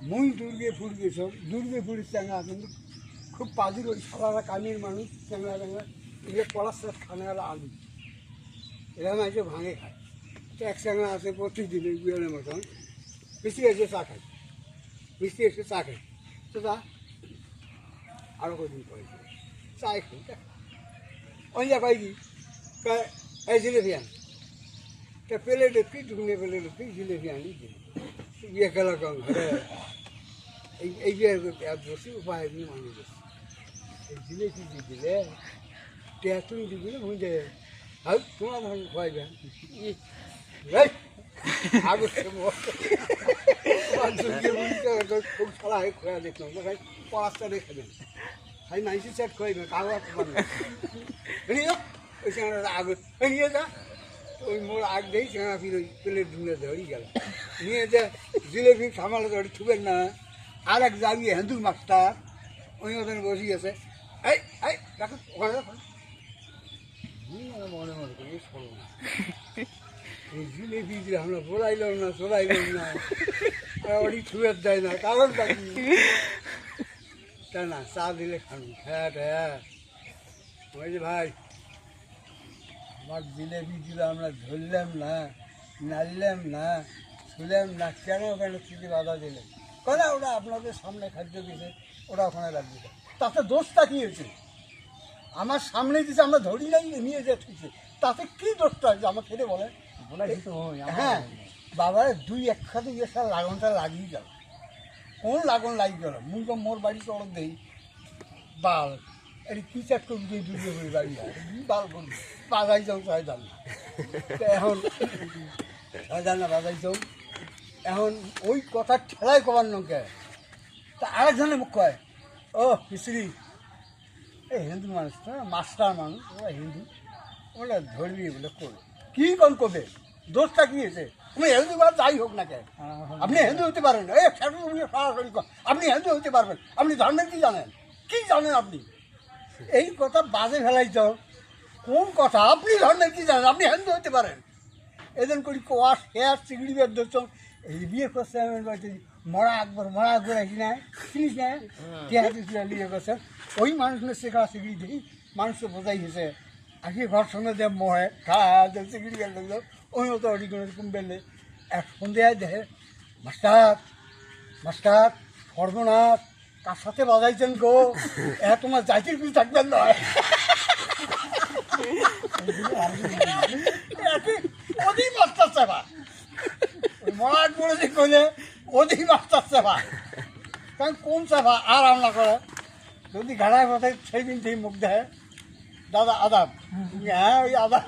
মুই দুর্গে ফুড়ির চ্যাংড়া কিন্তু খুব পাজির ওই সারা কামির মানুষ চ্যাংড়া চ্যাংড়া এগুলো পলাশার খানে গেল আলু এরকম এসে ভাঙে খায় তো এক চ্যাংড়া আছে প্রতিদিন ওই বিয়ানের মতন মিষ্টি এসে চা খায় তো তা আরও কদিন পরে চা খাই ওই যা পাই কি এই জিলেপি আন তা প্লেটে কি ঢুকনে প্লেটে কি জিলেপি আনি বিয়ে খেলা কম ঘরে এই বিয়ে বসে উপায় নিয়ে মানুষ এই জিলেপি দিয়ে দিলে তুমি দিয়ে দিলে বুঝে হ্যাঁ তোমার ধরুন খোয়াইবেন খুব সারা হয়ে খোয়া দেখলাম পড়াশটা দেখাবেন ভাই নাইসি সেট খোয়াইবেন কাগজ ওই সেখানে আগে নিয়ে যা ওই মোর আগ দেই সেখানে ফির ওই প্লেট ঢুলে ধরি গেল নিয়ে যে জিলেপি সামালে ধরে ঠুবেন না আর এক যাবি হিন্দু মাস্টার ওই ওখানে বসি আছে এই রাখো ওখানে রাখো মনে করি সরো না এই জিলেপি যে আমরা চড়াইলাম না ওটি ছুঁয়ে দেয় না কারণ তা না চা দিলে খান হ্যাঁ ওই যে ভাই আমার জিলেপি দিলে আমরা ধরলাম না নাড়লাম না শুনলাম না কেন স্মৃতি বাধা দিলেন কেন ওটা আপনাদের সামনে খাদ্য দিয়েছে ওটা ওখানে রাখবে তাতে দোষটা কী হয়েছে আমার সামনে দিয়েছে আমরা ধরি নাই নিয়ে যে ঠিকছে তাতে কী দোষটা হয়েছে আমার খেতে বলে হ্যাঁ বাবা দুই একসাথে গিয়ে সার লাগানটা লাগিয়ে গেল কোন লাগান লাগিয়ে গেল মুই তো মোর বাড়ি চড়ক দেই বাল এটি কী চাট করবি দুর্গে করে বাড়ি বাল করবি বাজাই যাও চাই জান না এখন না বাজাই যাও এখন ওই কথা ঠেলাই কবার নকে তা আরেকজনে মুখ কয় ও মিস্ত্রি এই হিন্দু মানুষ তো মাস্টার মানুষ ওরা হিন্দু ওরা ধরবি বলে করবে কী কম করবে দোষটা কী হয়েছে তুমি হিন্দু বা যাই হোক না কে আপনি হিন্দু হতে পারেন না সরাসরি আপনি হিন্দু হতে পারবেন আপনি ধর্মের কী জানেন আপনি এই কথা বাজে ফেলাই যাও কোন কথা আপনি ধর্মের কী জানেন আপনি হিন্দু হতে পারেন এদিন করি কোয়াশ হেয়ার চিগড়ি বের ধরছ এই বিয়ে করছে আমার বাড়িতে মরা আকবর আসি না চিনিস না বিয়ে করছে ওই মানুষ শেখা চিগড়ি দিই মানুষকে বোঝাই গেছে আসি ঘর সঙ্গে যে মহে খাওয়া চিগড়ি বের ধরল ওই মতো অডি কোনো রকম বেরলে এক সন্ধ্যায় দেখে মাস্টার সর্বনাথ কার সাথে বাজাইছেন গো তোমার জাতির কিছু থাকবেন নয় ওদিক মাস্টার সেবা ওই মরাট বলেছি কইলে ওদিক মাস্টার সেবা কারণ কোন সেবা আর রান্না করে যদি ঘাড়ায় মাথায় সেই দিন সেই মুখ দেয় দাদা আদাব হ্যাঁ ওই আদাব